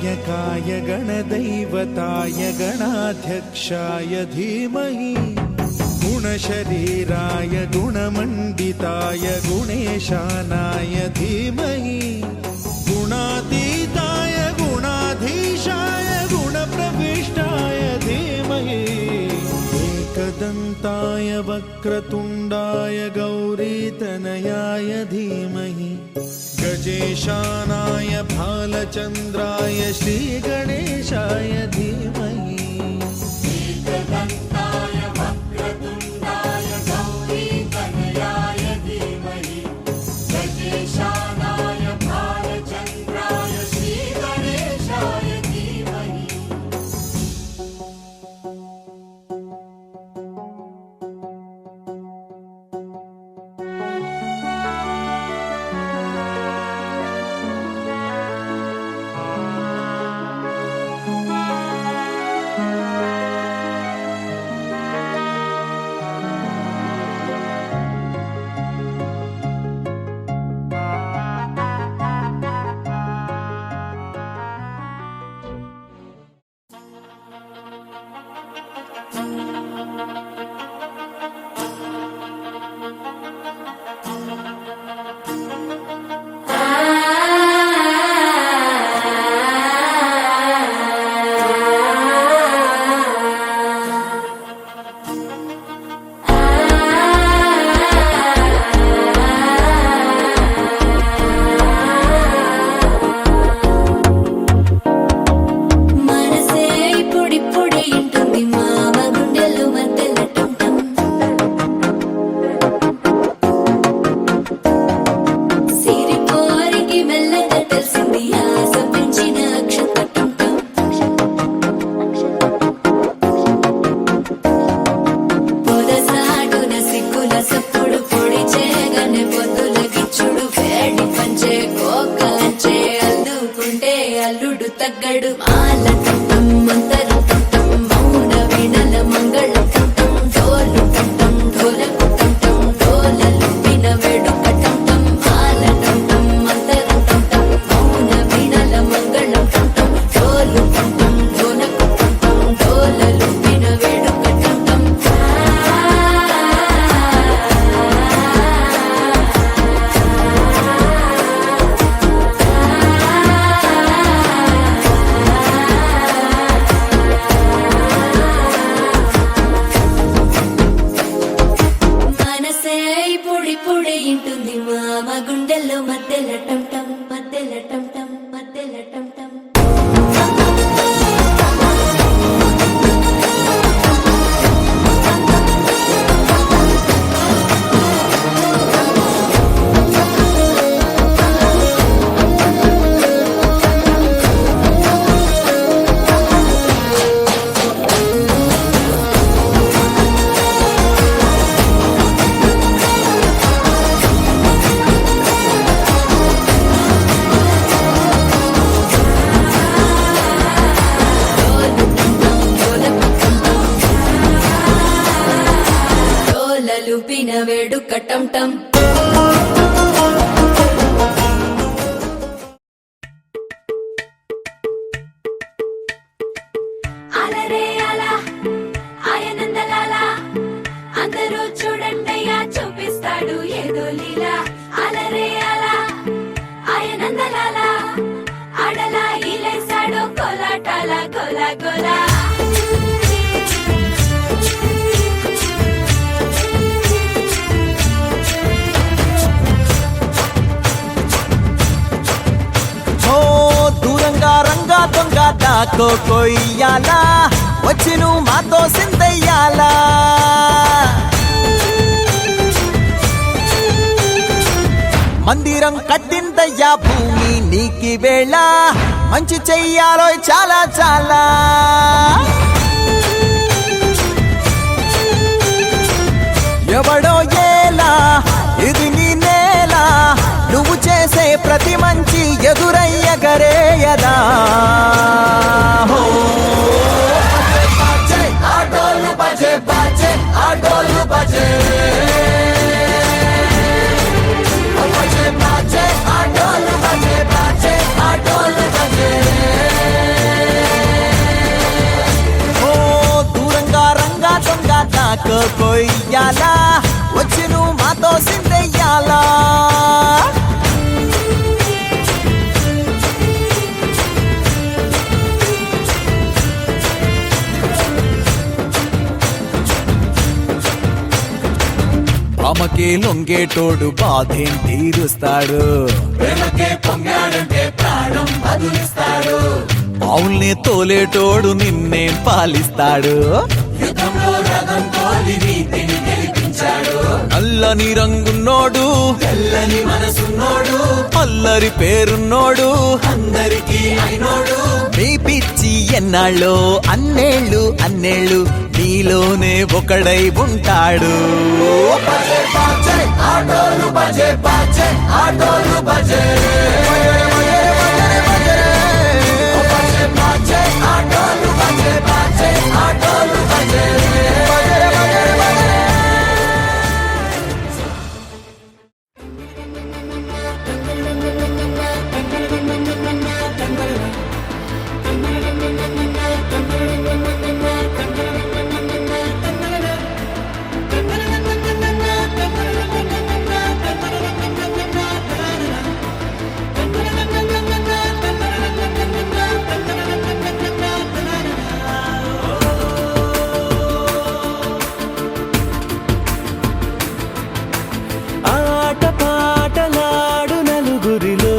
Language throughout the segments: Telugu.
गणनायकाय गणदैवताय गणाध्यक्षाय धीमहि गुणशरीराय गुणमण्डिताय गुणेशानाय धीमहि गुणातीताय गुणाधीशाय गुणप्रविष्टाय धीमहि एकदन्ताय वक्रतुण्डाय गौरीतनयाय धीमहि गजेशानाय भालचन्द्राय श्रीगणेशाय धीमहि एकदन्ताय वक्रतुण्डाय गौरीतनयाय धीमहि गजेशानाय भालचन्द्राय श्रीगणेशाय धीमहि అల్లుడు తగ్గడు మాల కంఠం మంతరం కంఠం మౌన వీణల మంగళ కంఠం డోలు కంఠం ఢోలకు కంఠం డోలలు విన వేడుక కంఠం మాల కంఠం మంతరం కంఠం మౌన వీణల మంగళ కంఠం డోలు కంఠం ఢోలకు కంఠం డోలలు విన వేడుక కంఠం ఇంటుంది మామ గుండెల్లో మధ్యల టంటం మధ్యల టంటం మధ్యల టంటం లూపిన వేడుక టంటం అలరే అలా ఆయనందలాలా అందరూ చూడండయ్యా చూపిస్తాడు ఏదో లీలా అలరే అలా ఆయనందలాలా అడలా ఈలేసాడు కోలాటాల గోలా గోలా దూరంగా రంగా దొంగ దాకో కొయ్యాలా వచ్చి నువ్వు మాతో సిందయ్యాలా మందిరం కట్టిందయ్యా భూమి నీకి వేళ మంచి చెయ్యాలో చాలా చాలా ఎవడో ఏలా ఇది నీ నేల నువ్వు చేసే ప్రతి మంచి ఎదురయ్యగరేయదా ఆటోలు బజే బజే ఆటోలు బజే బజే బజే ఆటోలు బజే బజే ఆటోలు బజే దాకో కొయ్యాలా వచ్చి నువ్వు మాతో సిందెయ్యాలా అమ్మకే లొంగేటోడు బాధేం తీరుస్తాడు ప్రేమకే పొంగాడంటే ప్రాణం బదులిస్తాడు అవుల్ని తోలేటోడు నిన్నేం పాలిస్తాడు యుద్ధంలో రథం తోలి నీతిని గెలిపించాడు నల్లని రంగున్నోడు తెల్లని మనసున్నోడు అల్లరి పేరున్నోడు అందరికీ అయినోడు మీ పిచ్చి ఎన్నాళ్ళు అన్నేళ్ళు అన్నేళ్ళు నీలోనే ఒకడై ఉంటాడు బజే బాజే ఆటోలు బజే బాజే ఆటోలు బజే బజే బాజే ఆటోలు బజే బాజే ఆటోలు బజే ఆట పాటలాడు నలుగురిలో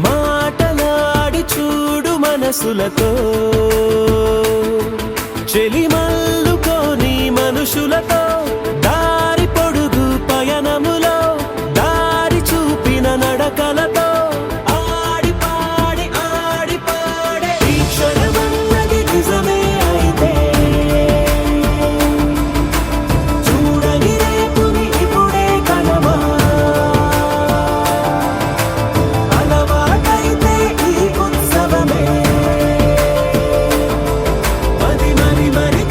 మాటలాడి చూడు మనసులతో చెలిమల్లుకోని మనుషులతో దారి పొడుగు పయనములో దారి చూపిన నడకలతో ఆడి పాడి ఈ క్షణమన్నది నిజమే అయితే చూడని రేపుని ఇప్పుడే కలవా అలవాటైతే ఈ ఉత్సవమే మరి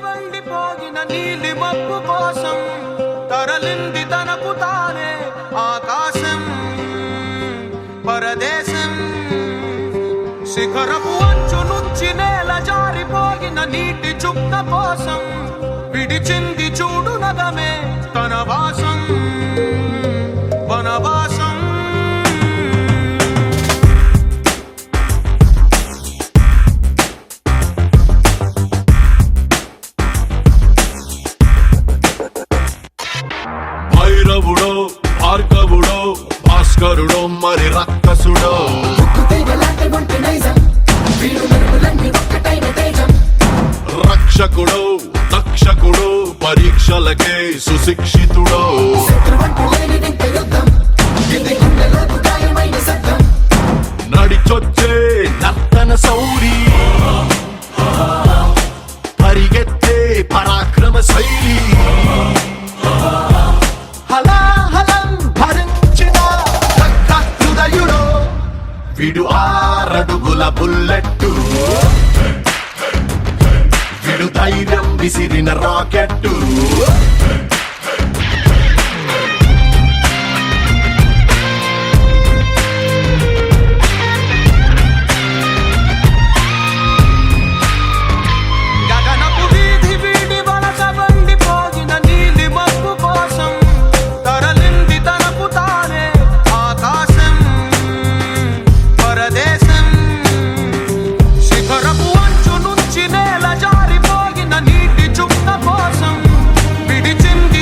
వండిపోగిన నీలి మబ్బు కోసం తరలింది తనకు తానే ఆకాశం పరదేశం శిఖరపు అంచు నుంచి నేల జారిపోగిన నీటి చుక్క కోసం విడిచింది చూడు నగమే తన వాసం వనవాసం భైరవుడో భార్గవుడో భాస్కరుడో మరి రక్కసుడో రక్షకుడో తక్షకుడో పరీక్షలకే సుశిక్షితుడో నడిచొచ్చే నర్తన సౌరి పరిగెత్తే పరాక్రమ శైలి హలాహలం భరించిన హృదయుడో విడు 6 అడుగుల బుల్లెట్టు విడు ధైర్యం విసిరిన రాకెట్టు గగనపు వీధి వీడి వలస వండిపోగిన నీలి మబ్బు కోసం తరలింది తనకు తానే ఆకాశం పరదేశం శిఖరపు అంచు నుంచి నేల జారిపోగిన నీటి చుక్క కోసం విడిచింది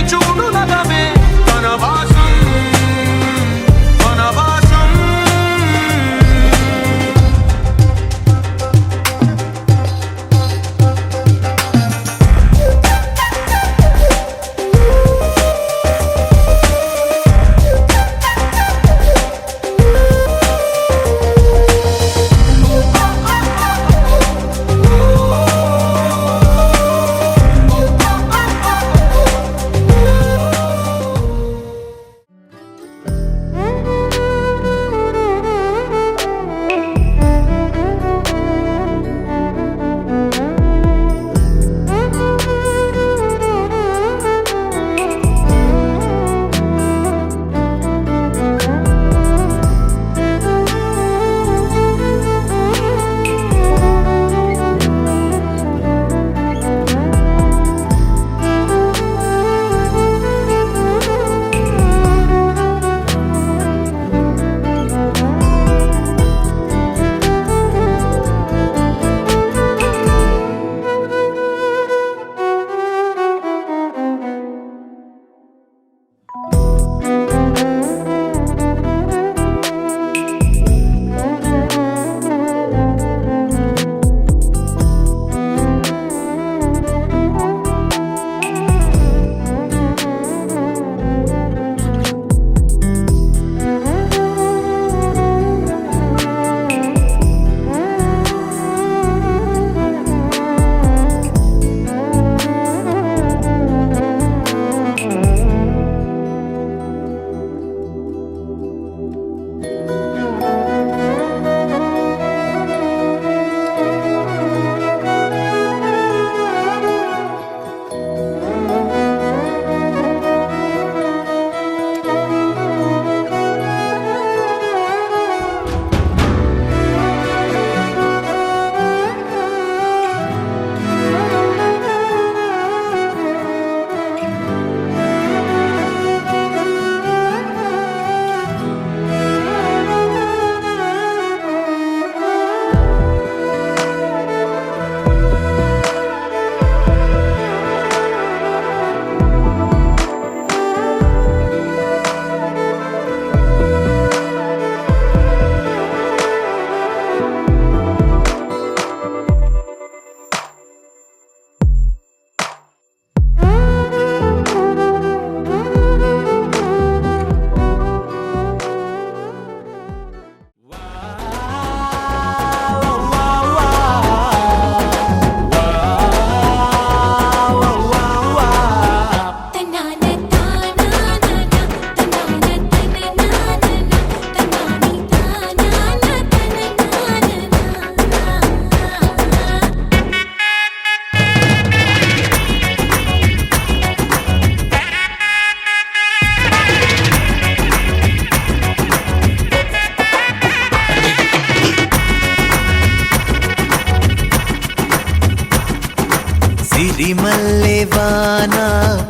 మల్లె వాన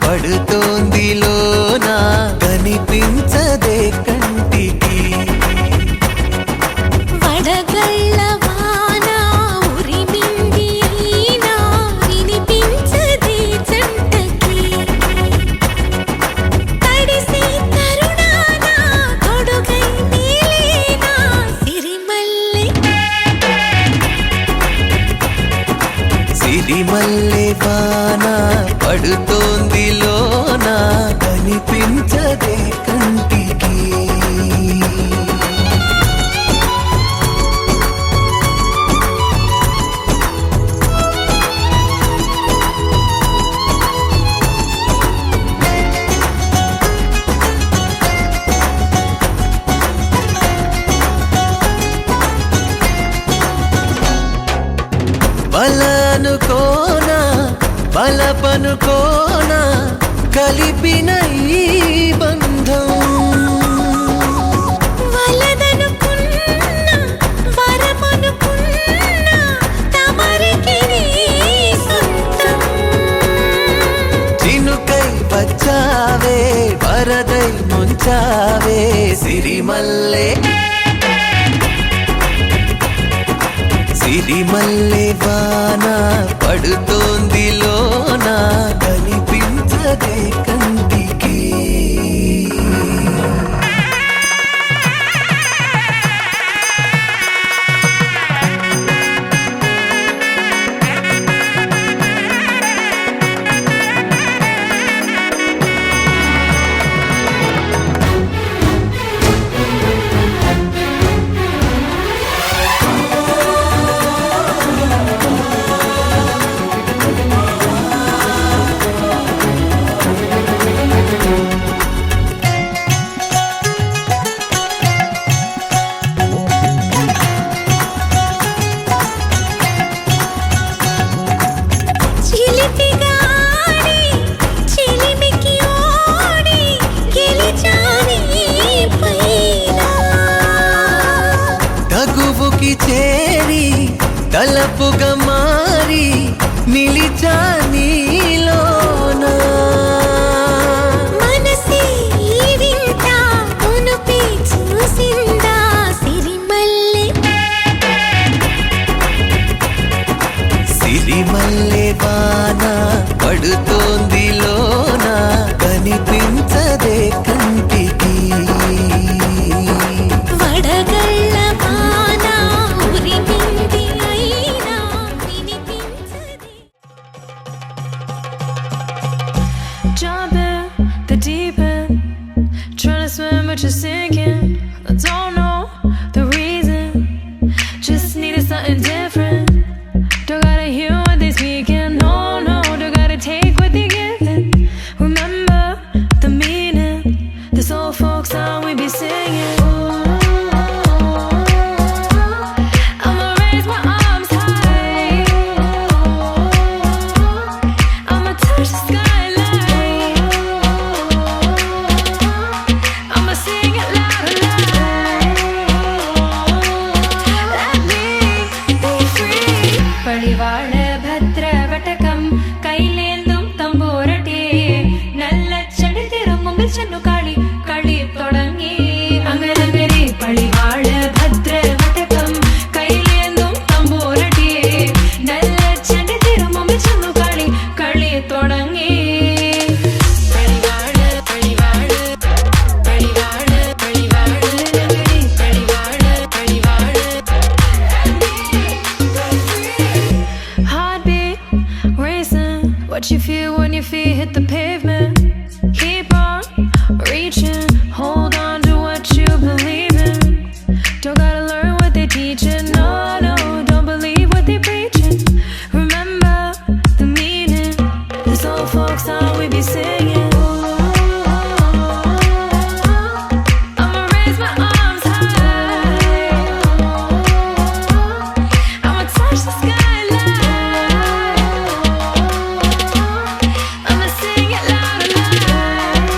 పడుతోంది లోన కనిపించదే కంటికి వడగళ్ళ వాన ఉరిమింది అయినా వినిపించదే జంటకి తడిసి తరుణాన తొడుగై నీలేనా సిరిమల్లె వాన పడుతోంది లోన కనిపించదే కంటికి బలనుకోనా బలపనుకోనా కలిపిన ఈ బంధం వలదనుకున్నా వరమనుకున్నా తమరికి నీ సొంతం చినుకై వచ్చావే వరదై ముంచావే సిరిమల్లె సిరిమల్లె వాన పడుతోంది లోన కనిపించదే కంటికి చిలిపిగా ఆడి చిలిమికి ఓడి గెలిచాని పైన తగువుకి చేరి తలపుగా మారి నిలిచా నీలోన మనసే వింత ఉనుపి చూసిందా సిరిమల్లె సిరిమల్లె వాన పడుతోంది లోన కనిపించదే కంటికి వడగళ్ళ వాన ఉరిమింది అయినా వినిపించదే Jump in the deep end, trying to swim but you're sinking. I don't know the reason, just needed something different. Don't gotta hear what they speaking, no, no, don't gotta take what they giving. Remember the meaning, this old folk song we be singing. I'ma raise my arms high, I'ma touch the skyline, I'ma sing it loud and loud. Let me be free. പടിവാള ഭദ്രവടകം കൈലേന്തും തമ്പൂരട്ടി നല്ല ചെടി തിരുമുമ്പിൽ ചെന്നു കളി കളി തുടങ്ങി അങ്ങനെ പടിവാള ഭദ്രവടകം കൈലേന്തും തമ്പൂരട്ടി നല്ല ചെടി തിരുമുമ്പിൽ ചെന്നു കളി കളി തുടങ്ങി പടിവാള പടിവാള പടിവാള പടിവാള പടിവാള പടിവാള Heartbeat racing, what you feel when your feet hit the pavement. Keep on reaching, hold on to what you believe in. Don't gotta learn what they teaching, no, no, don't believe what they preaching. Remember the meaning, this old folk song we be singing. I'ma raise my arms high, I'ma touch the skyline, I'ma sing it loud and loud.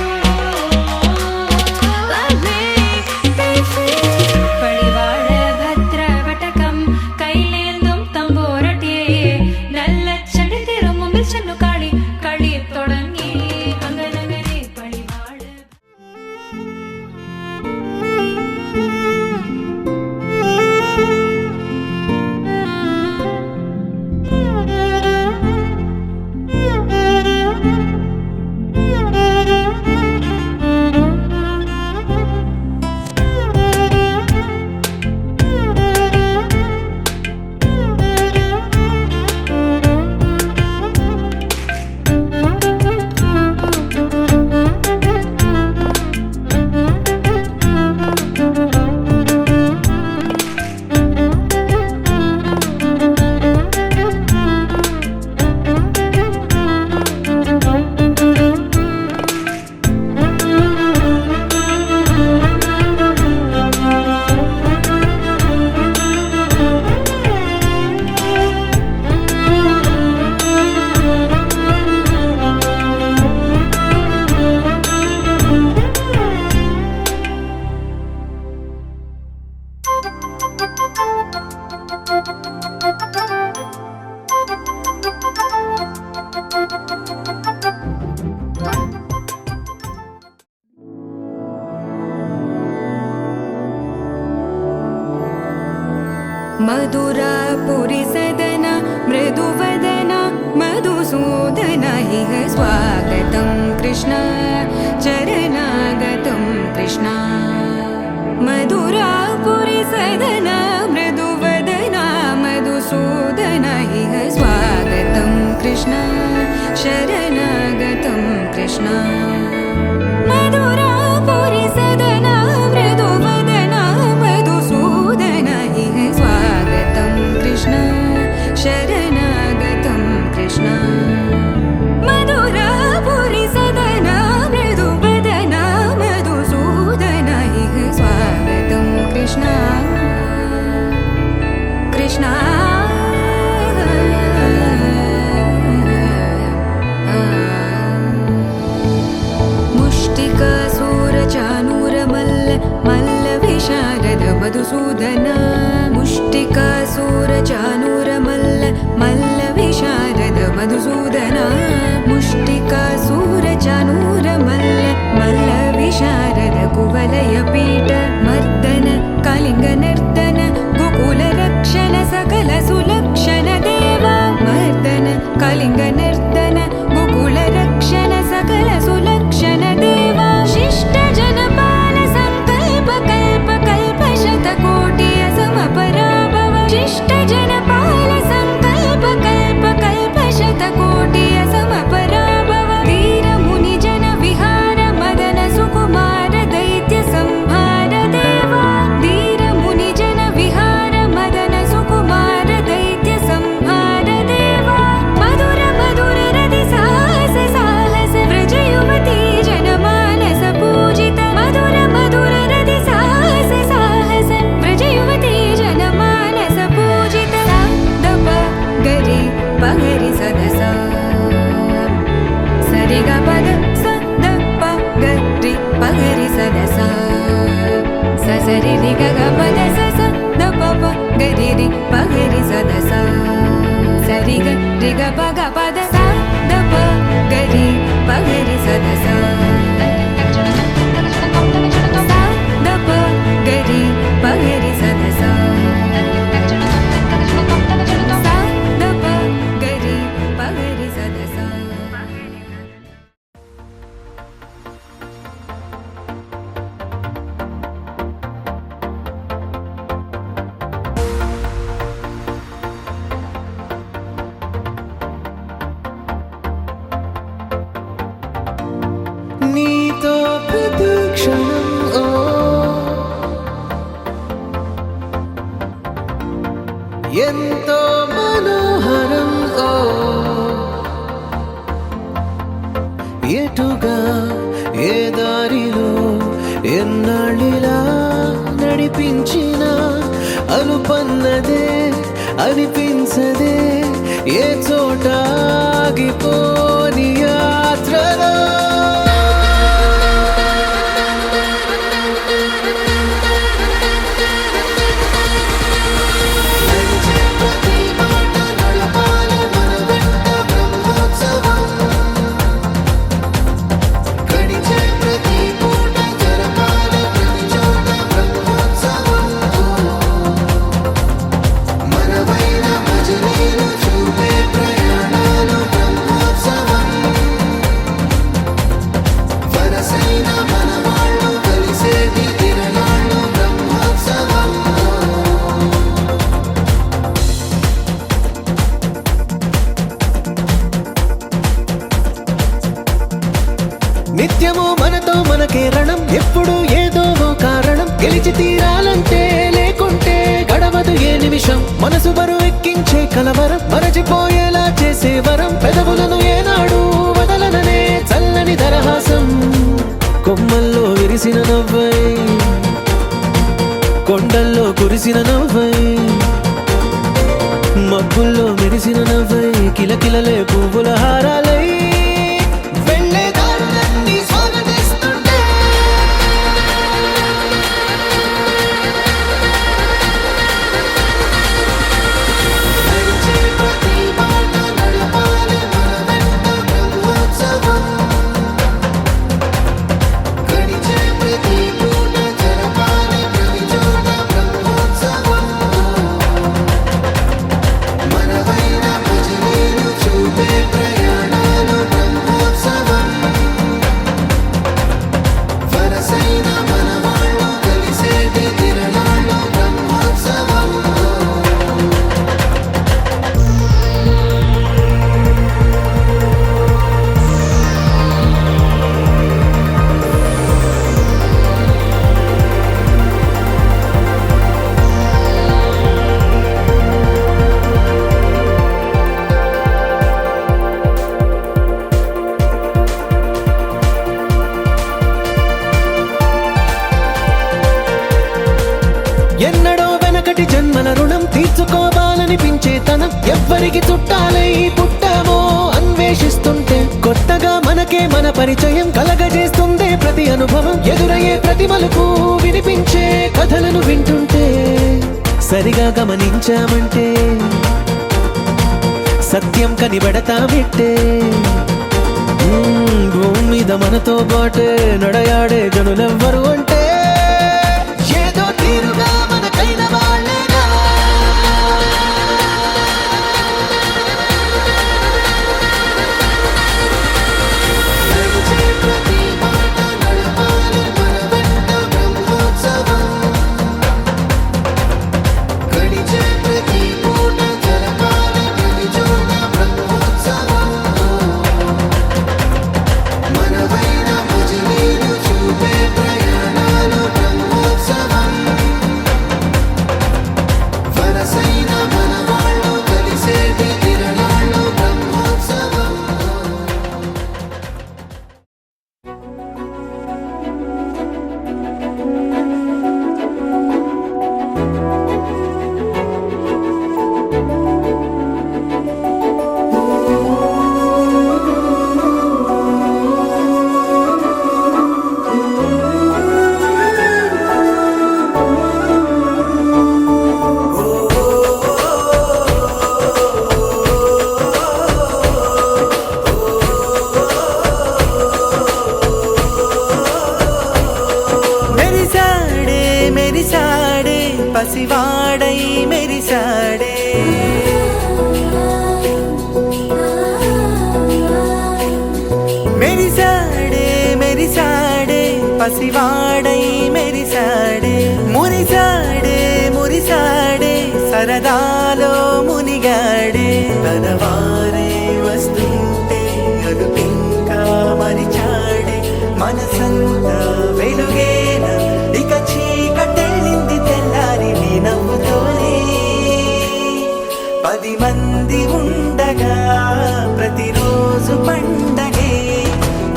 मधुरापुरी सदन मृदुवदन मधुसूदन इह स्वागतं कृष्ण चरणागतं कृष्ण मधुरापुरी सदन मृदुवदन मधुसूदन इह स्वागतं कृष्ण शरणागतं कृष्ण मधुरापुरी सदन मृदुवदन मधुसूदन इह स्वागतं कृष्ण शरणागतं कृष्ण मधुरापुरी सदन मृदुवदन मधुसूदन इह स्वागतं कृष्ण कृष्ण मुष्टिकासूरचानूरमल्ल मल्लविशारद मधुसूदन मुष्टिकासूरचानूरमल्ल मल्लविशारद मधुसूदन मुष्टिकासूरचानूरमल्ल मल्लविशारद कुवलयपीठ मर्दन कलिङ्गनर्दन गोकुलरक्षण सकल सुलक्षण देवा मर्दन कलिङ्गनर्दन गोकुलरक्षण सकल सुलक्षण देवा शिष्ट जनपाल संकल्प कल्प कल्प शतकोटि असमपराभव शिष्ट जनपाल संकल्प कल्प कल्प शतकोटि असमपराभव वीर मुनि जन विहार मदन सुकुमार दैत्य संहार देवा वीर मुनि जन विहार मदन सुकुमार दैत्य संहार देवा मधुर मधुर रति साहस साहस व्रज युवती जनमानस पूजित मधुर मधुर रति साहस साहस व्रज युवती जनमानस पूजित दप गरि पगरि सदस सरि ग पद स द प गरि पगरि सदस स सरि रि ग ग पद स स द प प गरि रि पगरि सदस सरि ग रि ग प ग पद स द प गरि पगरि सदस स द प गरि पगरि सदस स द प गरि पगरि सदस నీతో ప్రతి క్షణం ఓ ఎంతో మనోహరం ఓ ఎటుగా ఏ దారిలో ఎన్నాళ్ళిలా నడిపించిన అనుపన్నదే అనిపించదే ఏ చోట ఆగిపోని యాత్రలో నిత్యము మనతో మనకే రణం ఎప్పుడు ఏదో ఓ కారణం గెలిచి తీరాలంటే లేకుంటే గడవదు ఏ నిమిషం మనసు బరువు ఎక్కించే కలవరం మరచిపోయేలా చేసే వరం పెదవులను ఏనాడు వదలననే చల్లని దరహాసం కొమ్మల్లో విరిసిన నవ్వై కొండల్లో కురిసిన నవ్వై మబ్బుల్లో మెరిసిన నవ్వై కిలకిలలే పువ్వుల హారాలై వెళ్ళే దారులన్నీ స్వాగతిస్తుంటే ఎవరికి చుట్టాలై పుట్టామో అన్వేషిస్తుంటే కొత్తగా మనకే మన పరిచయం కలగజేస్తుందే ప్రతి అనుభవం. ఎదురయ్యే ప్రతి మలుపు వినిపించే కథలను వింటుంటే సరిగా గమనించామంటే సత్యం కనిపెడతామిట్టే. భూమి మీద మనతో పాటే నడయాడే జనులెవ్వరు అంటే ఏదో తీరుగా మనకైన వాళ్ళేనా. పసివాడై మెరిసాడే మెరిసాడే మెరిసాడే పసివాడై మెరిసాడే మురిసాడే మురిసాడే సరదాలో మునిగాడే తనవారే వస్తుంటే అదుపింకా మరిచాడే మనసంతా వెలుగేన ఇక చీకటెళ్ళింది తెల్లారి నీ నవ్వుతోనే 10 మంది ఉండగా ప్రతిరోజు పండగే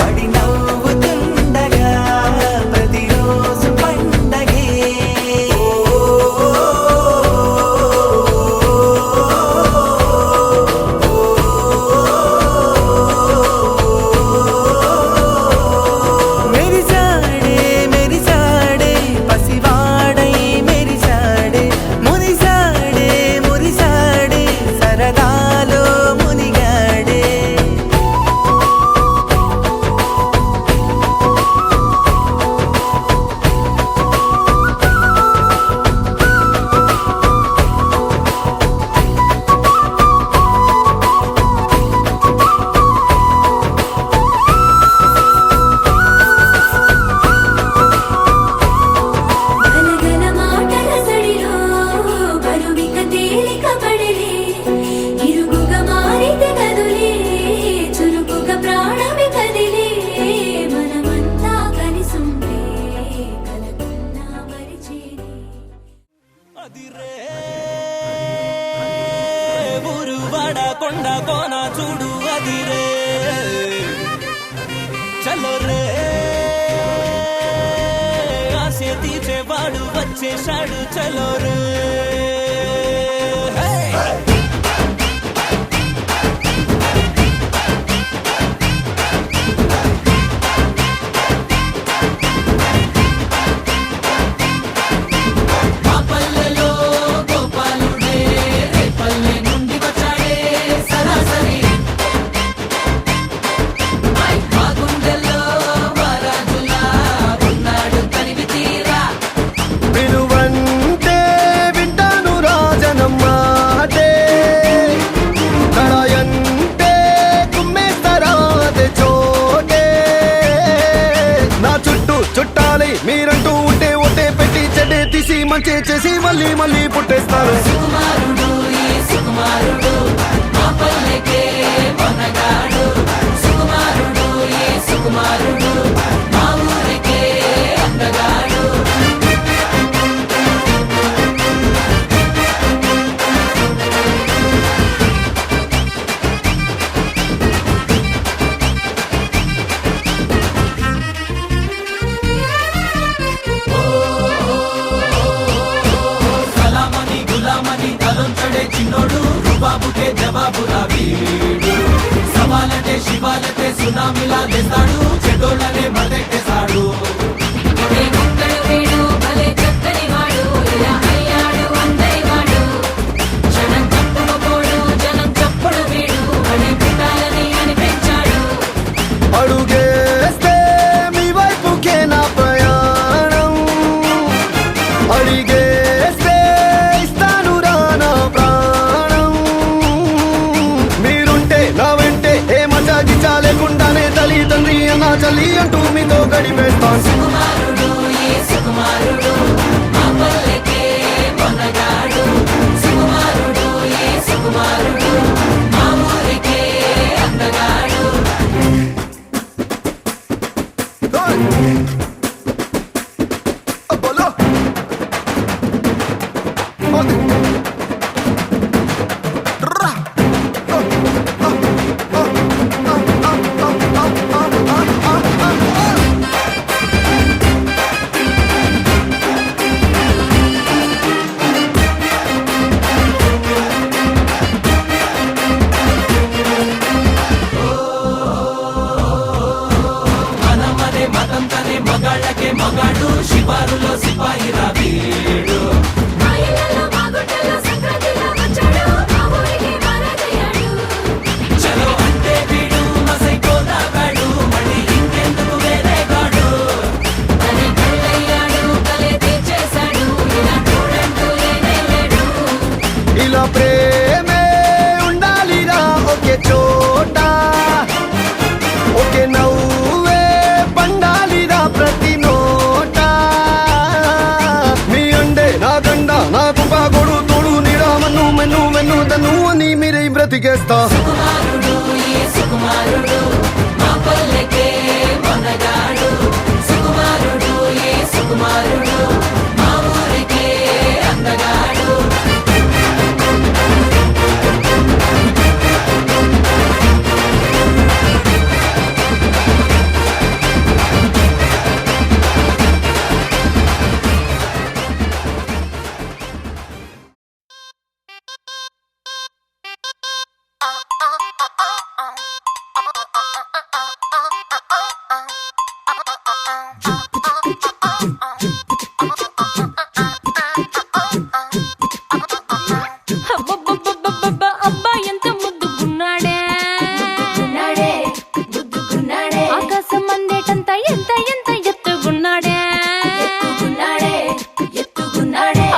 పడి నవ్వుతుండగా ప్రతిరోజు పండగే మెరిసాడే మెరిసాడే పసివాడై మెరిసాడే మురిసాడే మురిసాడే సరదాలో మునిగాడే గలగల మాటల సడిలో బరువిక తేలిక పడిలే ఇరుగుగా మారితే కదులే చురుకుగా ప్రాణమి కదిలే మనమంతా కలిసుంటే కలకన్నా మరిచేనే అదిరే ఊరువాడ కొండ కోన చూడు అదిరే చలో రే ఆశే తీర్చేవాడు వచ్చేశాడు చలో రే వినువంటే వింటాను రాజనమ్మాటే కడాయంటే కుమ్మేస్తరాదే చోటే నా చుట్టూ చుట్టాలి మీరంటూ ఉంటే ఒట్టే పెట్టి చెడ్డే తీసి మంచి చేసి మళ్ళీ మళ్ళీ పుట్టేస్తారు సుకుమారుడు ఈ సుకుమారుడు మా పల్లెకే మొనగాడు సుకుమారుడు ఈ సుకుమారుడు మా ఊరికే అందగాడు సలామని గులామని తలంచడే చిన్నోడు రుబాబుకే జవాబు శివాలతే సునామిలా వేస్తాడు చెడ్డోళ్ళనే బతెట్టేశాడు వీడు భలే చక్కని వాడు ఇలా అయ్యాడు అందరి వాడు జనం చప్పుడు పోడు జనం చప్పుడు వీడు అని పుట్టాలని అనిపించాడు అడుగేస్తే మీ వైపుకే నా ప్రయాణం అడిగేస్తే ఇస్తాను రా నా ప్రాణం మీరుంటే నా వెంటే ఏ మజా గిజా లేకుండానే తల్లి తండ్రి అన్నా చల్లి అంటూ మీతో గడిపేస్తాను సుకుమారుడు ఈ సుకుమారుడు మా పల్లెకే మొనగాడు సుకుమారుడు ఈ సుకుమారుడు మా ఊరికే అందగాడు బోలో మనమనే మతం తనే మగాళ్ళకే మగాడు శివారులో సిపాయి రావీడు చలో అంటే వీడు మసైపోదాగాడు మళ్ళీ ఇంకెందుకు వేరే గాడు తనే కళ్ళయ్యాడు కలే తీర్చేశాడు ఇలా చూడంటూ లేనే లేడు ఇలా ప్రేమే ఉండాలిరా ఒకే చోట ఒకే నవ్వే పండాలిరా ప్రతి నోట మీ అండే నా గండ నాకు పాగొడు తోడు నిరా మన్ను మెన్ను మెన్ను తను అని మీరే బ్రతికేస్తా సుకుమారుడు ఈ సుకుమారుడు మా పల్లెకే మొనగాడు సుకుమారుడు ఈ సుకుమారుడు మా ఊరికే అందగాడు అబ్బబ్బబ్బబ్బబ్బ, అబ్బా ఎంత ముద్దుగున్నాడే ఆకాశం అందేటంత ఎంత ఎంత ఎత్తుగున్నాడే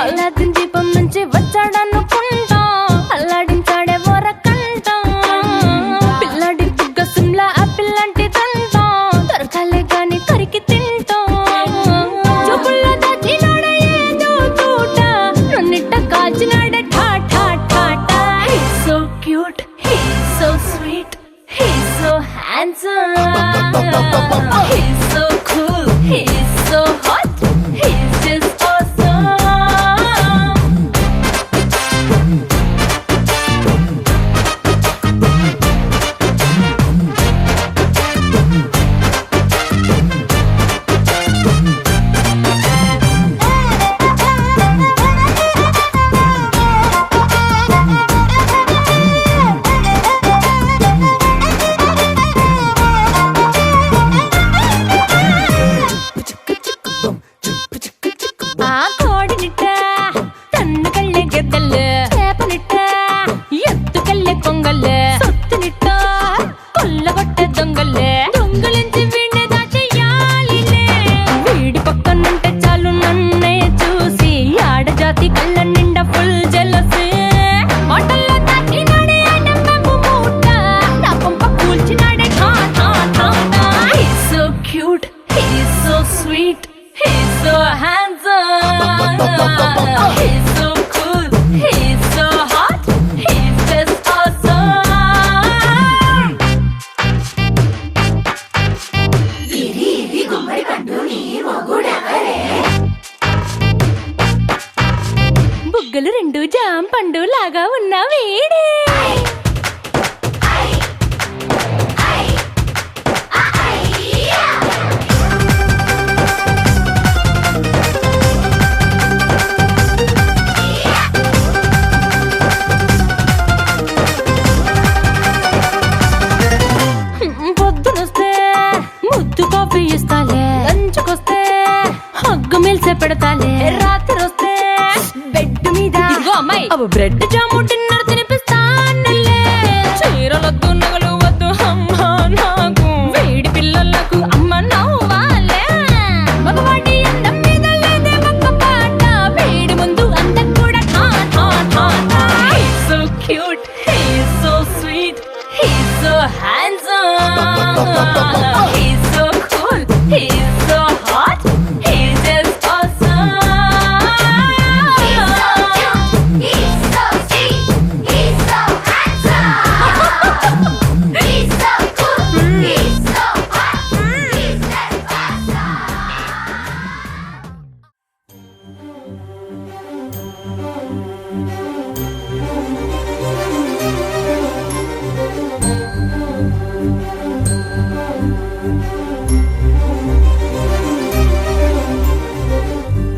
అల్లాదిన్ దీపం నుంచి వచ్చాడనుకుంటా అల్లాడించాడే వరకంట పిల్లడి బుగ్గ సిమ్లా ఆపిల్ లాంటి దంతా దొరకాలే గాని కరికి తింటా చూపుల్లో దాచినాడే ఏదో తూట నన్నిట్ట కాచినాడే ఠా ఠా ఠా ఠా He's so cute, he's so sweet, he's so handsome, he's so cool, he's so hot, he's just awesome. అవి బ్రెడ్ జాము డిన్నర్ తినిపిస్తానులే. చీరలొద్దు నగలు వద్దు అమ్మా నాకు, వేడి పిల్లలకు అమ్మ నవ్వాలే. మగవాడి అందం మీద లేదే ఒక్క పాట, వేడి ముందు అందం కూడా ఠాన్ ఠాన్ ఠాన్ ఠాన్. He's so cute, he's so sweet, he's so handsome, he's so cool, he's so hot, he's just awesome. He's so sweet, he's so handsome, he's so cool, he's so hot, he's just awesome.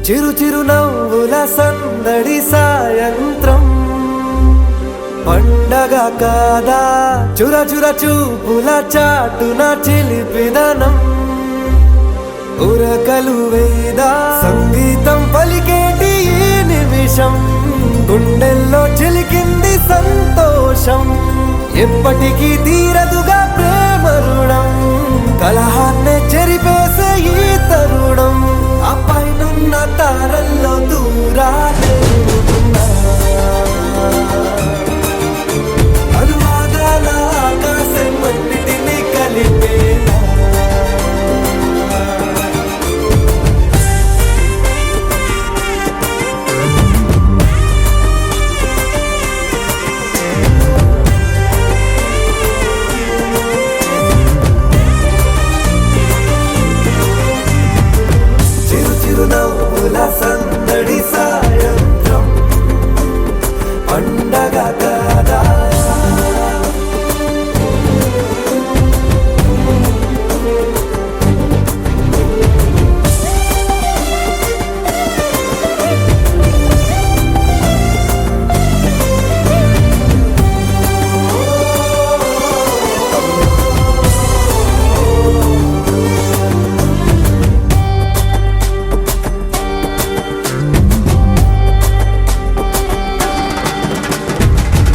చిరు చిరు నవ్వుల సందడి సాయంత్రం, పండగ కాదా చుర చుర చూపుల చాటున చిలిపిదనం. ఉరకలు వేదా సంగీతం పలికేటి ఈ నిమిషం, గుండెల్లో చిలికింది సంతోషం. ఎప్పటికీ తీరదుగా ప్రేమ రుణం, కలహాన్నే చెరిపేసే ఈ తరుణం. ఆ పైనున్న తారల్లో దూరాలే ఉన్నా, అనువాదాల ఆకాశం అన్నిటినీ కలిపేనా. చిరు చిరు నవ్వుల సందడి సాయంత్రం, పండగ కాదా.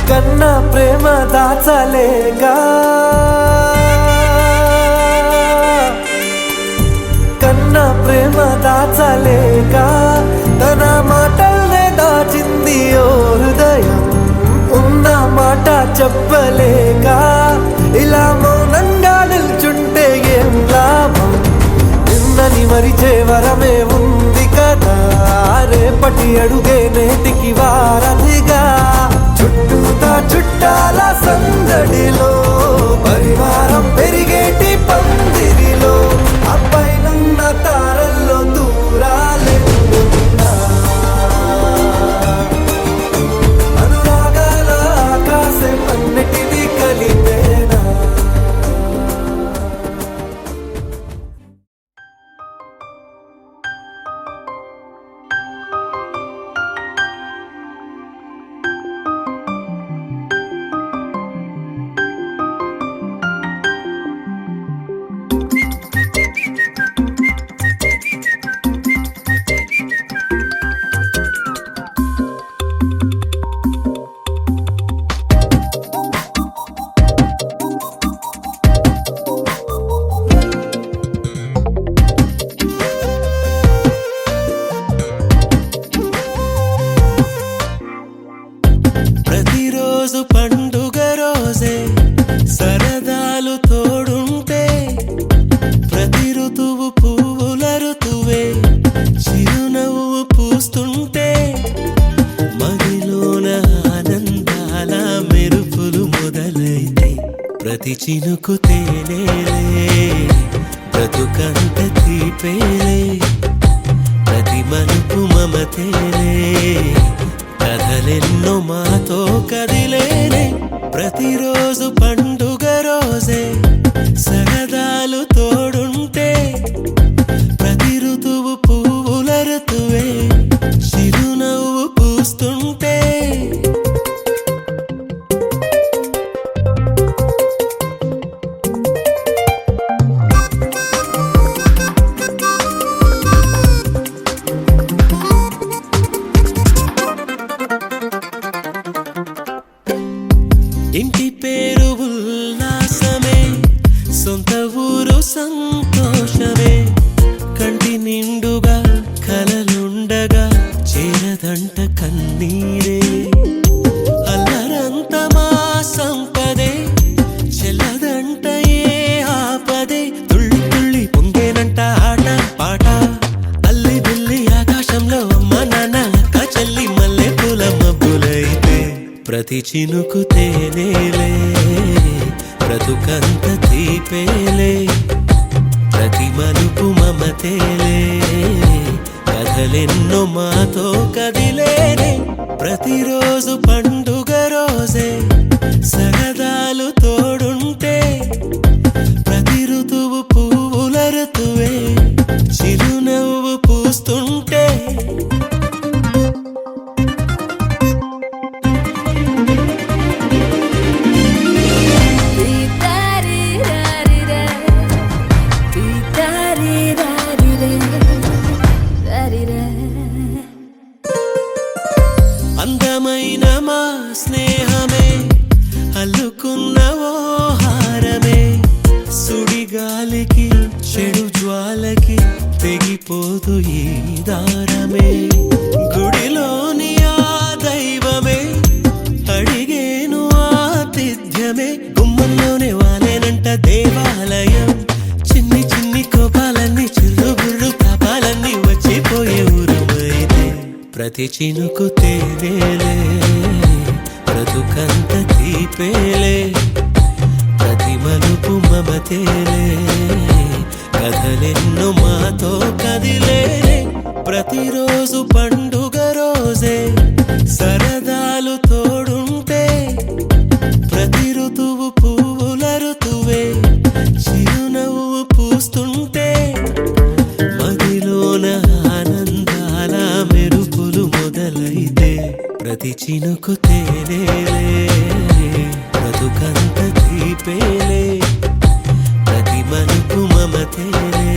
కన్నా ప్రేమ దాచలేగా, కన్నా ప్రేమ దాచలేగా, తన మాటల్నే దాచింది ఓ హృదయం. ఉన్న మాట చెప్పలేక ఇలా మౌనంగా నిల్చుంటే ఏం లాభం. నిన్నని మరిచే వరమే ఉంది కదా, రేపటి అడుగే నేటికి వారధిగా. చుట్టూతా చుట్టాల సందడిలో, పరివారం పెరిగేటి పందిరిలో, అప్పైనున్న తారల్లో దూరాలే ఉన్నా. అనురాగాల ఆకాశం అన్నిటినీ కలిపేనా. ప్రతిరోజు పండుగ రోజే సరదాలు తోడుంటే, ప్రతి ఋతువు పువ్వుల ఋతువే చిరునవ్వు పూస్తుంటే, మదిలోన ఆనందాల మెరుపులు మొదలైతే, ప్రతి చినుకు తేనేలే బ్రతుకంత తీపేలే, ప్రతి మలుపు మమతేలే కథలెన్నో మాతో కదిలేనే. ప్రతిరోజు పండుగ రోజే సరదాలు తోడుంటే, ప్రతి ఋతువు పువ్వుల ఋతువే చిరునవ్వు పూస్తుంటే. ఊరు సంతోషమే కంటి నిండుగా కలలుండగా చేరదంట కన్నీరే అల్లరంత మా సంపదే చెల్లదంట ఏ ఆపదే తుళ్ళి తుళ్ళి పొంగేనంట ఆట పాట అల్లి బిల్లి ఆకాశంలో అమ్మ నాన్న అక్క చెల్లి మల్లె పూల మబ్బులైతే ప్రతి చినుకు తేనేలే బ్రతుకంత తీపేలే ప్రతి మలుపు మమతేలే కథలెన్నో మాతో కదిలేనే ప్రతిరోజు పండుగ రోజే సరదాలు తోడుంటే ప్రతి ఋతువు పువ్వుల ఋతువే చిరునవ్వు పూస్తుంటే అందమైన మా స్నేహమే అల్లుకున్న ఓ హారమే సుడిగాలికి చెడు జ్వాలకి తెగిపోదు ఈ దారమే గుడిలోని ఆ దైవమే అడిగేను ఆతిథ్యమే గుమ్మంలోనే వాలేనంట దేవాలయం చిన్ని చిన్ని కోపాలన్నీ చిల్లుబుర్రు తాపాలన్నీ వచ్చిపోయే ఊరమైతే ప్రతి చినుకు తేనేలే బ్రతుకంత తీపేలే ప్రతి మలుపు మమతేలే కథలెన్నో మాతో కదిలేనే ప్రతిరోజు పండుగ రోజే సరదాలు తోడుంటే ప్రతి ఋతువు పువ్వుల ఋతువే చిరునవ్వు పూస్తుంటే మదిలోన ఆనందాల మెరుపులు మొదలైతే ప్రతి చినుకు తేనేలే బ్రతుకంత తీపేలే ప్రతి మలుపు మమతేలే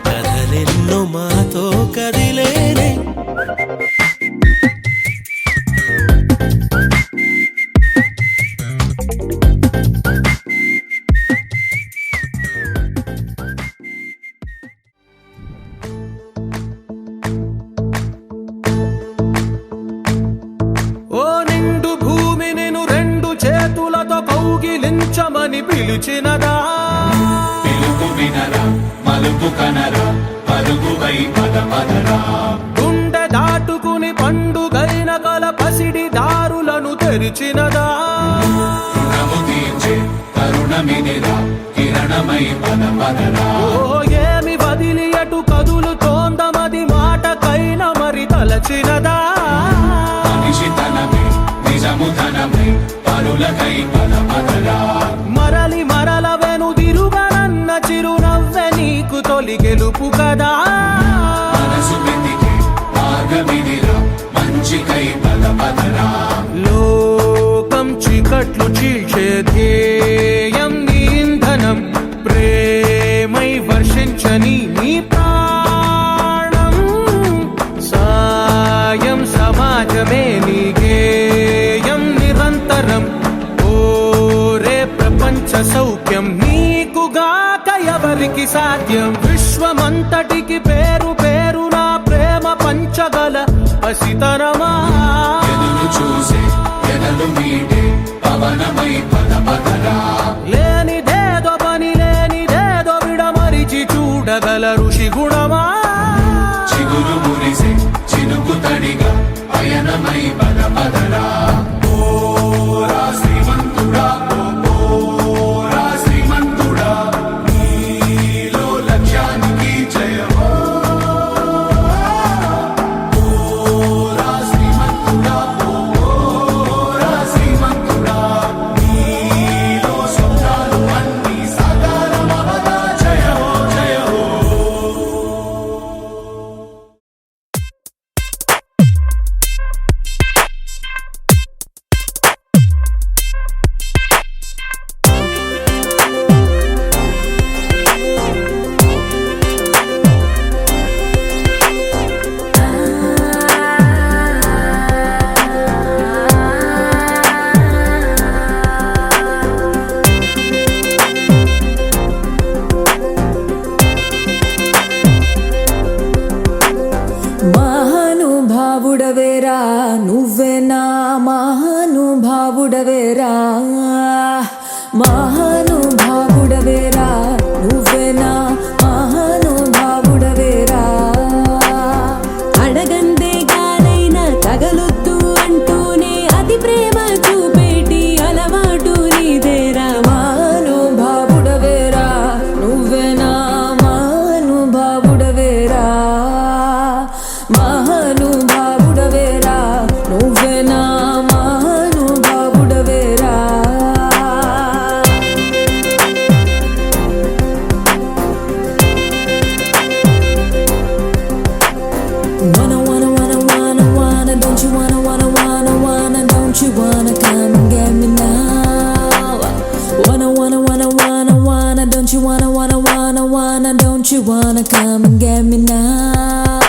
కథలెన్నో మాతో కదిలేనే ఓ నిండు భూమి నేను రెండు చేతులతో కౌగిలించమని పిలిచినదా పిలుపు వినరా మలుపు కనరా పరుగువై పద పదరా గుండె దాటుకుని పండుగైన కల పసిడి దారులను తెరిచినదా రుణము తీర్చే కరుణమిదిరా కిరణమై పద పదరా ఓ ఏమి వదిలి అటు కదులుతోందమది మాటకైన మరి తలచినదా మనిషితనమే నిజము ధనమే పరులకై పద పదరా మరలి మరల వెనుదిరుగనన్న చిరునవ్వె నీకు తొలి గెలుపు కదా మనసు వెతికే మార్గమిదిరా మంచికై పద పదరా లోకం చీకట్లు చీల్చే ధ్యేయం నీ ఇంధనం ప్రేమై వర్షించని నీ ప్రాణం సాయం సమాజమే నీ గేయం నిరంతరం ఓరే ప్రపంచ సౌఖ్యం నీకుగాక ఎవరికి సాధ్యం విశ్వమంతటికి పేరు పేరు నా ప్రేమ పంచగల పసితనమా ఎదురు చూసే ఎదలు మీడే పవనమై పద పదరా లేనిదేదో పని లేనిదేదో విడమరిచి చూడగల ఋషి గుణమా చిగురు మురిసే చినుకు తడిగా పయనమై పద పదరా ఓరా శ్రీమంతుడా ఓరా శ్రీమంతుడా నీలో లక్ష్యానికి జయమో ఓరా శ్రీమంతుడా ఓరా శ్రీమంతుడా నీలో స్వప్నాలు అన్నీ సాకారమవదా జయమో జయమో wanna, don't you wanna come and get me now?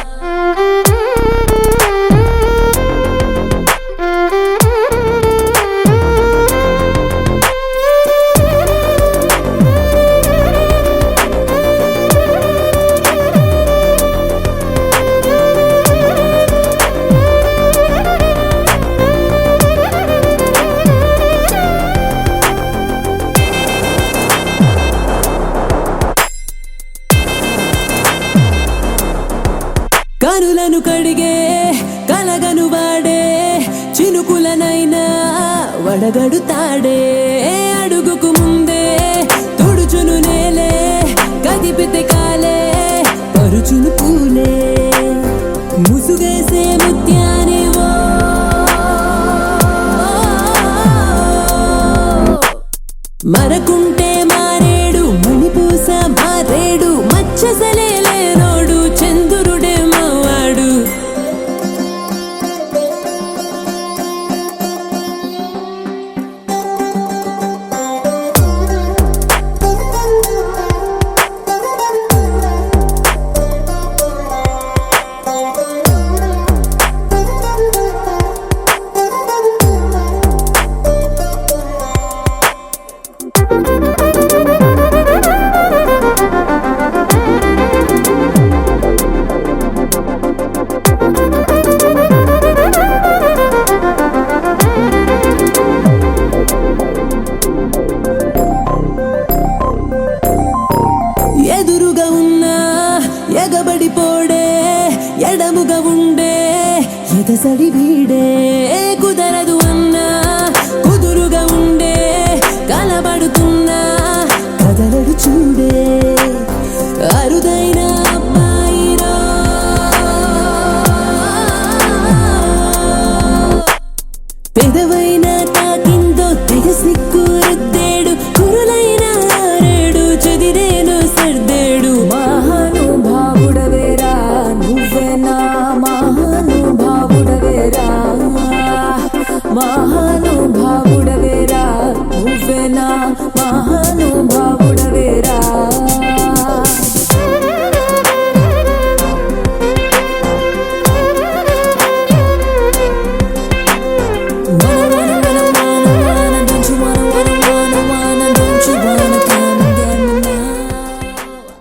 కనులను కడిగే కలగను వాడే చినుకులనైనా వడగడుతాడే అడుగుకు ముందే తుడుచును నేలే కదిపితే కాలే పరుచును పూలే ముసుగేసే ముత్యానివో మరకుంటే మారేడు మణిపూస మారేడు మచ్చసలే లేనోడు చంద్రుడే మావాడు ఎదురుగా ఉన్నా ఎగబడిపోడే ఎడముగా ఉండే ఎదసడి వీడే కుదరదు అన్నా కుదురుగా ఉండే కలబడుతున్నా కదలడు చూడే అరుదైన అబ్బాయిరా పెదవైన తాకిందో తెగ సిక్కు రుద్దేడు కురులైన ఆరేడు చెదిరేను సర్దేడు మహానుభావుడవేరా నువ్వేనా మహానుభావుడవేరా మహానుభావుడవేరా నువ్వేనా మహానుభావుడవేరా don't you wanna, don't you wanna come and get me now?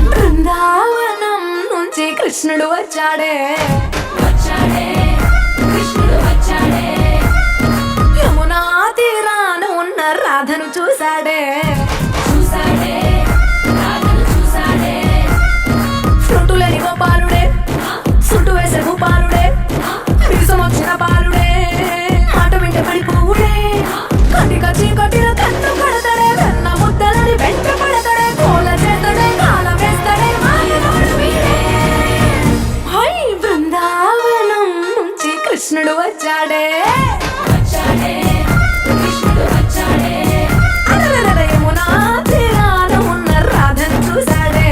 Brindavanam నుంచి కృష్ణుడు వచ్చాడే కృష్ణుడు వచ్చాడే యమునా తీరాన ఉన్న రాధను చూశాడే రాధను చూసాడే ఫ్రూటులేని గోపాలుడే సుట్టు వేసే భూపాలుడే విరుసం వచ్చిన బాలుడే మాట వింటే పడిపోవుడే కటిక చీకటిన కన్ను కడతాడే కన్న ముద్దలని వెంట పడతాడే కోల చేతడే కాల వేస్తాడే మాయనోడు వీడే హై బృందావనం నుంచి కృష్ణుడు వచ్చాడే కృష్ణుడు వచ్చాడే అలలల యమునా తీరాన ఉన్న రాధను చూశాడే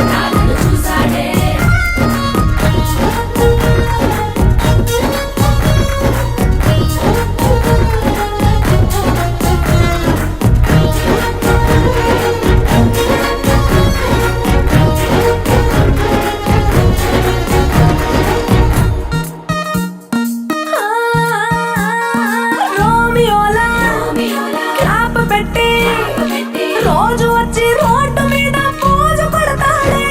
రాధను చూసాడే రోమియోలా క్లాప్ పెట్టి రోజు వచ్చి రోడ్డు మీద పోజు కొడతాడే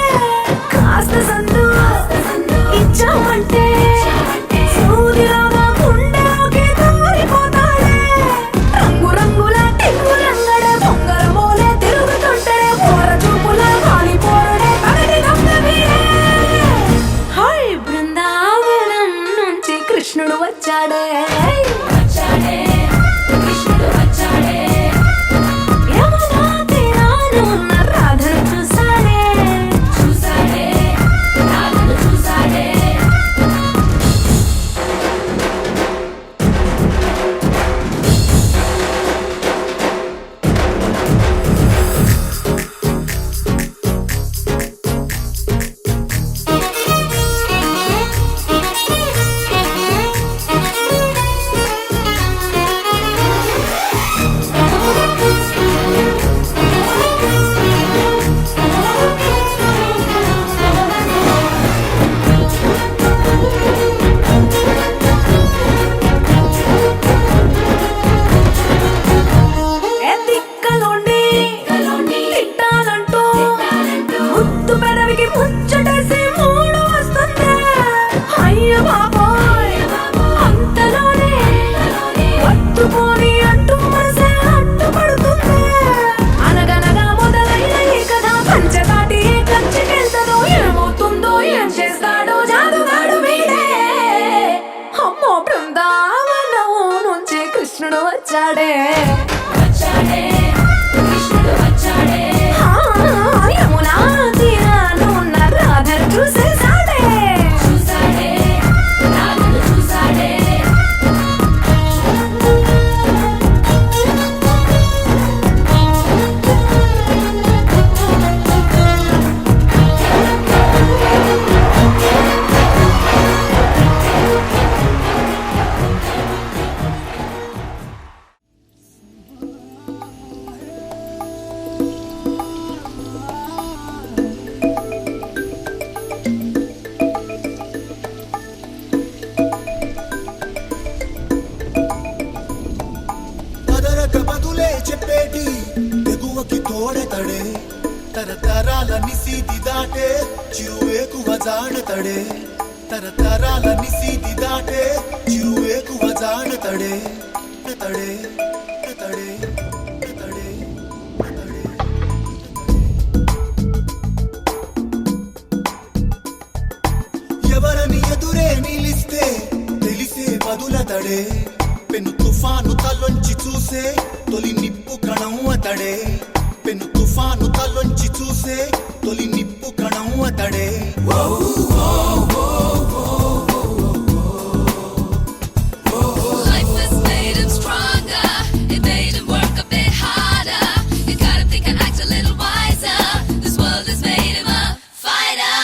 కాస్త సందు ఇచ్చామంటే సూదిలాగా గుండెలోకి దూరిపోతాడే రంగు రంగుల టింగులంగడే బొంగరమోలే తిరుగుతుంటాడే పోర చూపుల వాలిపోరడే పగటి దొంగ వీడే హై బృందావనం నుంచి కృష్ణుడు వచ్చాడే కృష్ణుడు వచ్చాడే యమునా తీరాన ఉన్న రాధను చూశాడే రాధను చూసాడే వచ్చాడే వచ్చాడే కృష్ణుడు వచ్చాడే ఆ, యమునా తీరాన ఉన్న రాధను చూసేసాడే చూసాడే రాధను చూసాడే పదరక బదులే చెప్పేటి తెగువకి తోడెతడే తరతరాల నిసీది దాటే చిరువేకువ జాడతడే తరతరాల నిసీది దాటే చిరువేకువ జాడతడే తడే తడే తడే ఎవరని ఎదురే నిలిస్తే తెలిసే బదులతడే పెను తుఫాను తలొంచి చూసే తొలి నిప్పు కణం అతడే పెను తుఫాను తలొంచి చూసే తొలి నిప్పు కణం అతడే Life has made him stronger. It made him work a bit harder. You gotta think and act a little wiser. This world has made him a fighter.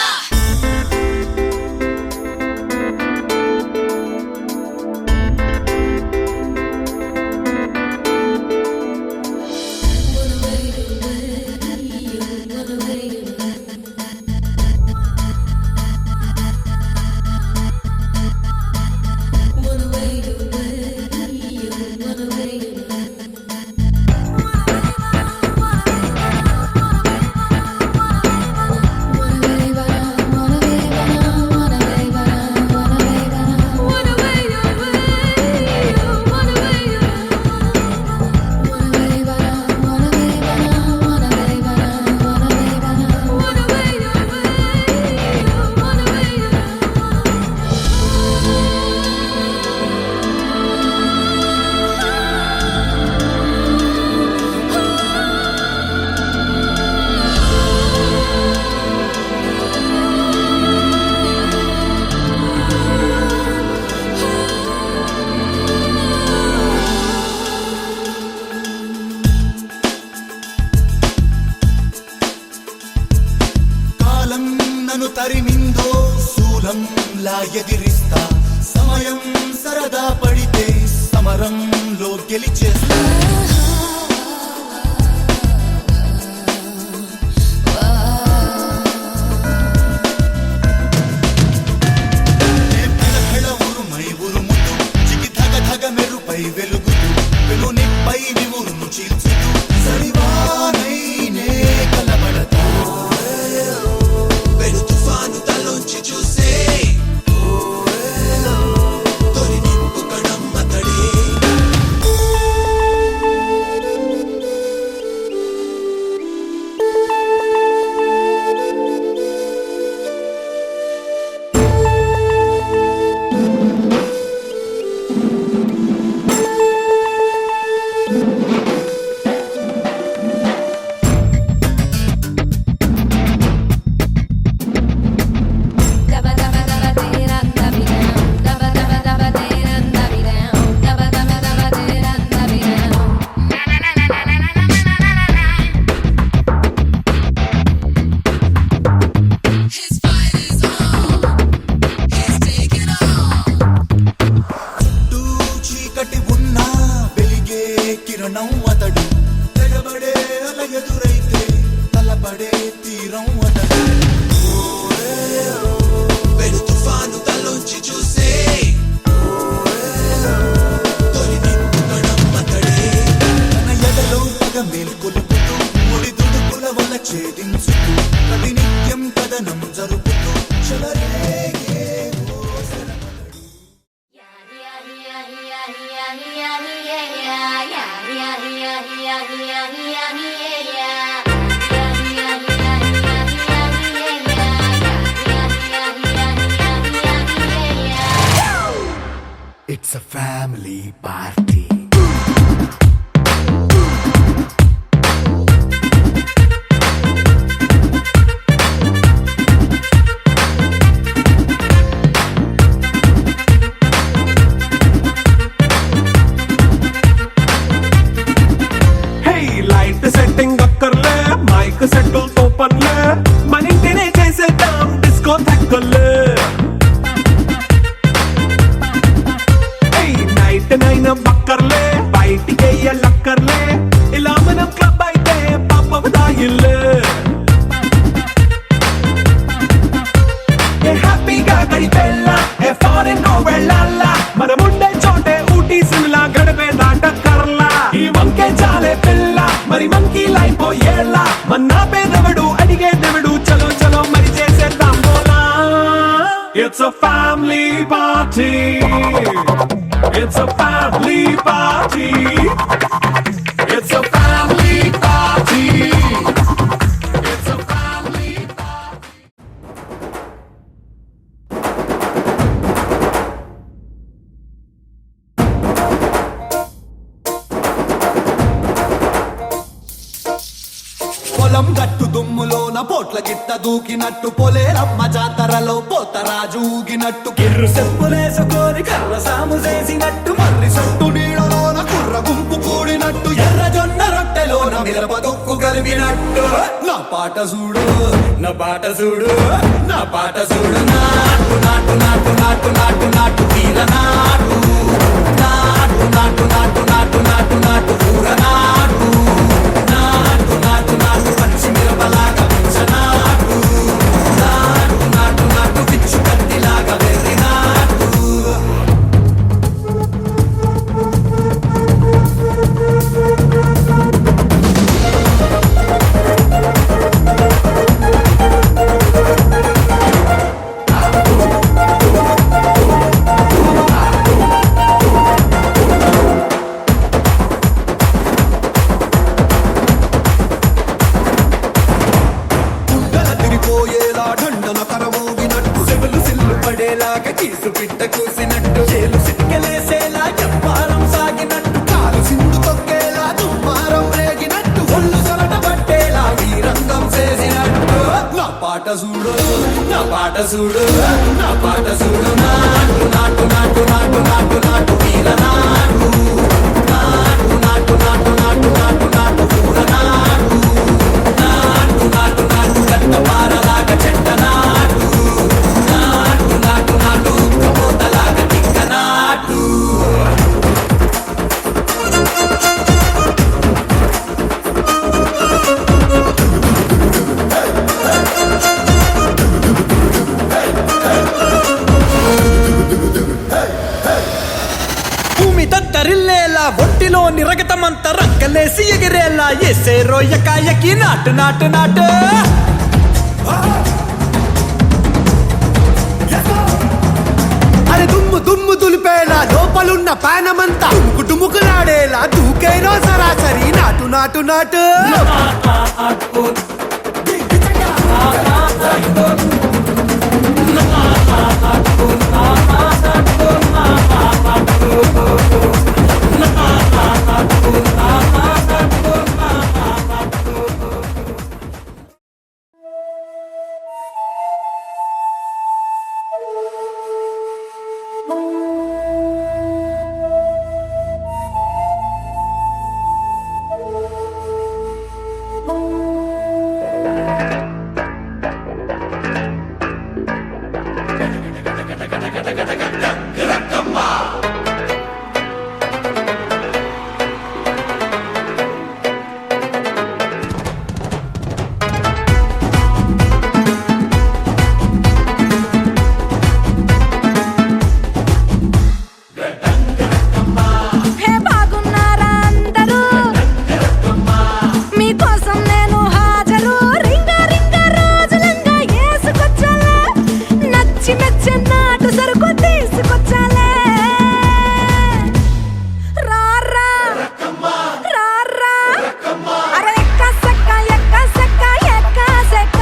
కాలం నన్ను తరిమిందో శూలంలా ఎదిరిస్తా సమయం సరదా పడితే సమరంలో గెలిచేస్తా పెళపెళ ఉరుమై ఉరుముతూ చికి ధగ ధగ మెరుపై వెలుగుతూ వెలు నిప్పై నివురును చీల్చుతూ సరివానై నే కలబడతా వెలు తుఫాను తలోంచి చూసే తొలి నిప్పు కణం అతడే Daba daba daba deran dabiram. Daba daba daba deran dabiram. Daba daba daba deran dabiram. His fight is on. He's taking on. చుట్టూ చీకటి ఉన్నా వెలిగే కిరణం అతడు తెగబడే అల ఎదురైతే తలపడే తీరం అతడు వెలు తుఫాను తలోంచి చూసే తొలి నిప్పు కణం అతడే తన ఎదలో పగ మేల్కొలుపుతూ ముడి దుడుకుల వల ఛేదించుతూ ప్రతినిత్యం కథనం జరుపుతూ చెలరేగే ఓసరమతడు. It's a family party. అక్కర్లే బయటికి వెళ్ళక్కర్లే ఇలా మనం క్లబ్ అయితే పాపవదా ఇల్లే హ్యాపీగా గడిపెల్లా ఏ ఫారెన్ నో వెళ్ళాలా మనముండే చోటే ఊటీ సిమ్లా గడిపే దాటక్కర్లా ఈ వంకే చాలే పిల్ల మరి మంకీ లైఫ్ పోయేలా మన్నా పేదవడు అడిగేదెవడు చలో చలో మరి చేసేద్దాం బోలా It's a family party It's a family party It's a family party It's a family party పొలం గట్టు దుమ్ములోన పోట్ల గిట్ట దూకినట్టు పొలేరమ్మ జాతరలో పోతరాజు ఊగినట్టు కిర్రు చెప్పులేసుకొని కర్ర సాము చేసినట్టు మర్రి సొట్టు నీడలోన కుర్ర గుంపు కూడినట్టు ఎర్ర జొన్న రొట్టెలోన మిరప దొక్కు కలిపినట్టు నా పాట చూడు నా పాట చూడు నా పాట చూడు నాటు నాటు నాటు నాటు నాటు నాటు వీర నాటు నాటు నాటు నాటు నాటు నాటు నాటు ఊర నాటు నాటు నాటు నాటు పచ్చి మిరపలాగా పెంచనాటు నాటు నాటు నాటు పిచ్చు కత్తిలాగా వెర్రి నాటు గుండెల తిరిపోయేలా ఢండన కరమోగినట్టు సెవెలు సిల్లు పడేలాగా కీసు పిట్ట కూసినట్టు చేలు సిక్కలేసేలా చెప్పారం సాగినట్టు కాలు సింధు తొక్కేలా దుమ్మారం రేగినట్టు ఒళ్ళు సొరట పట్టేలా వీరంగం చేసినట్టు నా పాట చూడు నా పాట చూడు నా పాట చూడు నాటు నాటు నాటు నాటు నాటు నాటు వీర నాటు నాటు నాటు నాటు నాటు నాటు నాటు ఊర నాటు నాటు నాటు నాటు గట్ట పారలాగా చెట్ట నాటు నాటు నాటు నాటు కమోతలాగా టిక్క నాటు భూమి దద్దరిల్లేలా ఒంటిలో నిరగతమంత రక్కలేసి ఎగిరేలా ఎసే రోయకాయకి నాటు నాటు నాటు అరే దుమ్ము దుమ్ము దులిపేలా లోపలున్న పానమంతా డుముకులాడేలా దూకేరో సరాసరి నాటు నాటు నాటు హే బాగున్నారా అందరూ మీకోసం నేను హాజరు రింగ రింగ రోజులంగా ఏసుకొచ్చాలే నచ్చి మెచ్చే నాటు సరుకు తీసుకొచ్చాలే రారా రారా అరే ఎక్క సెక్క ఎక్క సెక్క ఎక్క సెక్క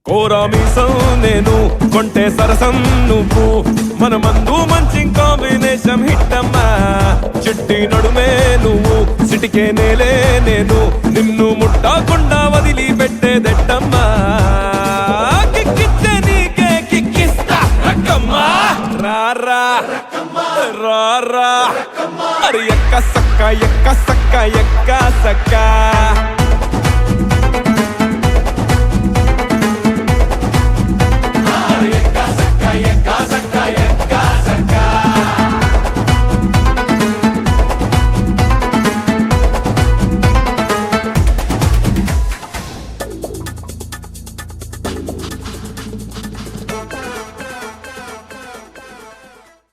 కోరామీసం నేను కొంటే సరసం నువ్వు మన మందు మంచి కాంబినేషన్ హిట్టమ్మా చిట్టి నడుమే నువ్వు సిటికే నేలే నేను నిన్ను ముట్టకుండా వదిలి పెట్టేదెట్టమ్మా కిక్కిచ్చే నీకే కిక్ అరే ఎక్క సక్క ఎక్క సక్క ఎక్క సక్క